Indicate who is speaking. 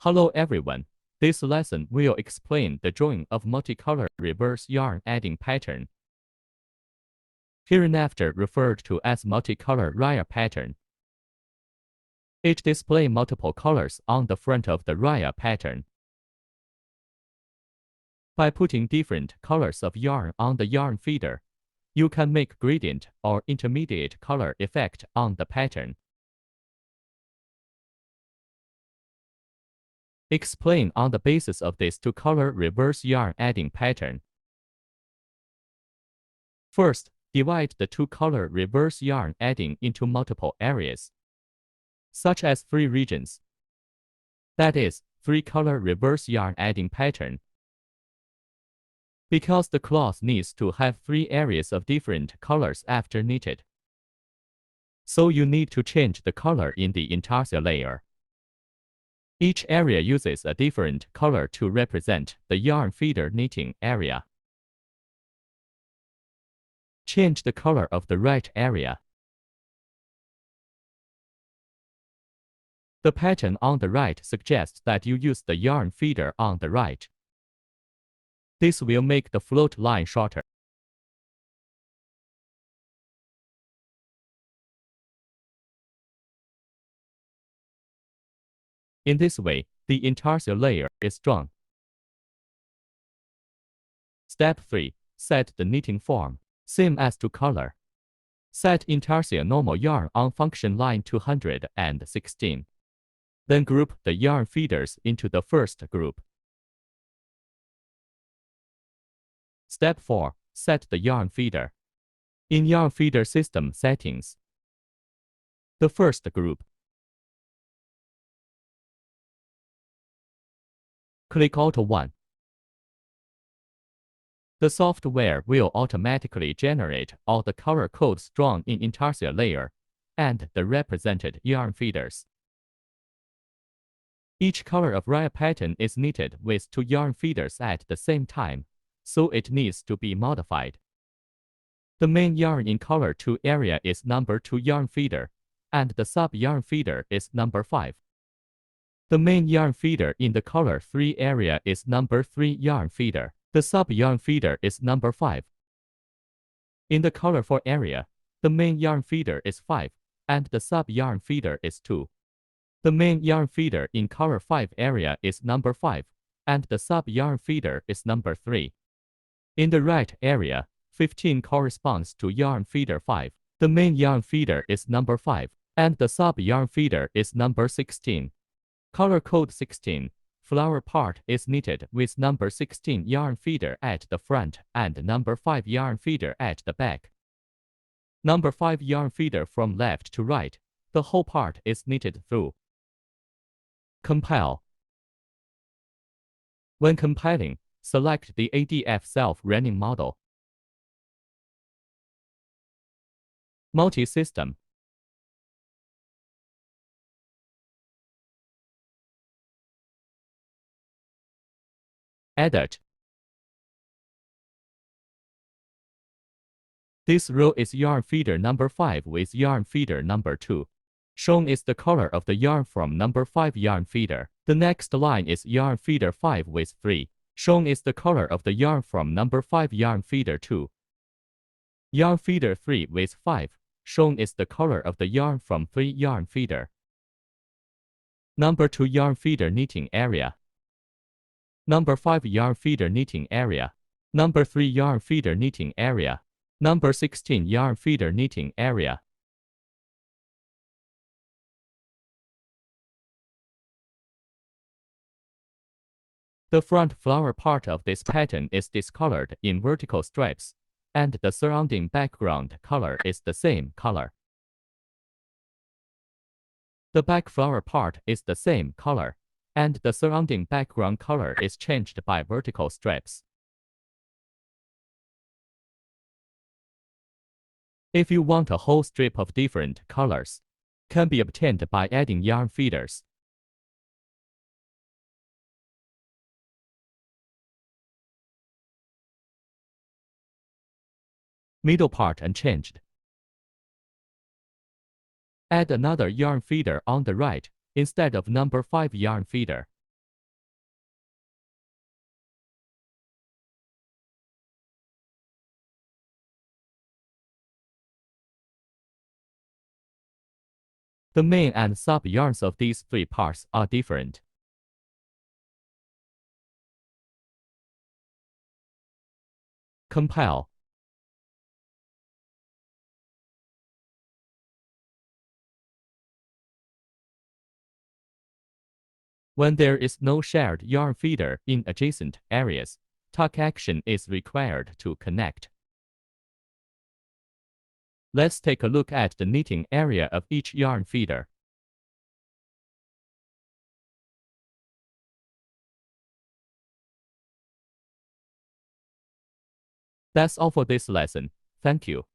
Speaker 1: Hello everyone. This lesson will explain the drawing of multicolor reverse yarn adding pattern, hereinafter referred to as multicolor raya pattern. It displays multiple colors on the front of the raya pattern. By putting different colors of yarn on the yarn feeder, you can make gradient or intermediate color effect on the pattern. Explain on the basis of this two-color reverse yarn adding pattern. First, divide the two-color reverse yarn adding into multiple areas, such as 3 regions. That is, 3-color reverse yarn adding pattern. Because the cloth needs to have 3 areas of different colors after knitted, so you need to change the color in the intarsia layer. Each area uses a different color to represent the yarn feeder knitting area. Change the color of the right area. The pattern on the right suggests that you use the yarn feeder on the right. This will make the float line shorter. In this way, the intarsia layer is drawn. Step 3. Set the knitting form, same as to color. Set intarsia normal yarn on function line 216. Then group the yarn feeders into the first group. Step 4. Set the yarn feeder. In yarn feeder system settings, the first group, click Auto 1. The software will automatically generate all the color codes drawn in intarsia layer and the represented yarn feeders. Each color of raya pattern is knitted with 2 yarn feeders at the same time, so it needs to be modified. The main yarn in color 2 area is number 2 yarn feeder, and the sub yarn feeder is number 5. The main yarn feeder in the color 3 area is number 3 yarn feeder. The sub yarn feeder is number 5. In the color 4 area, the main yarn feeder is 5, and the sub yarn feeder is 2. The main yarn feeder in color 5 area is number 5, and the sub yarn feeder is number 3. In the right area, 15 corresponds to yarn feeder 5. The main yarn feeder is number 5, and the sub yarn feeder is number 16. Color code 16. Flower part is knitted with number 16 yarn feeder at the front and number 5 yarn feeder at the back. Number 5 yarn feeder from left to right, the whole part is knitted through. Compile. When compiling, select the ADF self-running model. Multi-system. Edit. This row is yarn feeder number 5 with yarn feeder number 2. Shown is the color of the yarn from number 5 yarn feeder. The next line is yarn feeder 5 with 3. Shown is the color of the yarn from number 5 yarn feeder 2. Yarn feeder 3 with 5. Shown is the color of the yarn from 3 yarn feeder. Number 2 yarn feeder knitting area. Number 5 yarn feeder knitting area. Number 3 yarn feeder knitting area. Number 16 yarn feeder knitting area. The front flower part of this pattern is discolored in vertical stripes, and the surrounding background color is the same color. The back flower part is the same color, and the surrounding background color is changed by vertical stripes. If you want a whole strip of different colors, can be obtained by adding yarn feeders. Middle part unchanged. Add another yarn feeder on the right, instead of number 5 yarn feeder. The main and sub yarns of these three parts are different. Compile. When there is no shared yarn feeder in adjacent areas, tuck action is required to connect. Let's take a look at the knitting area of each yarn feeder. That's all for this lesson. Thank you.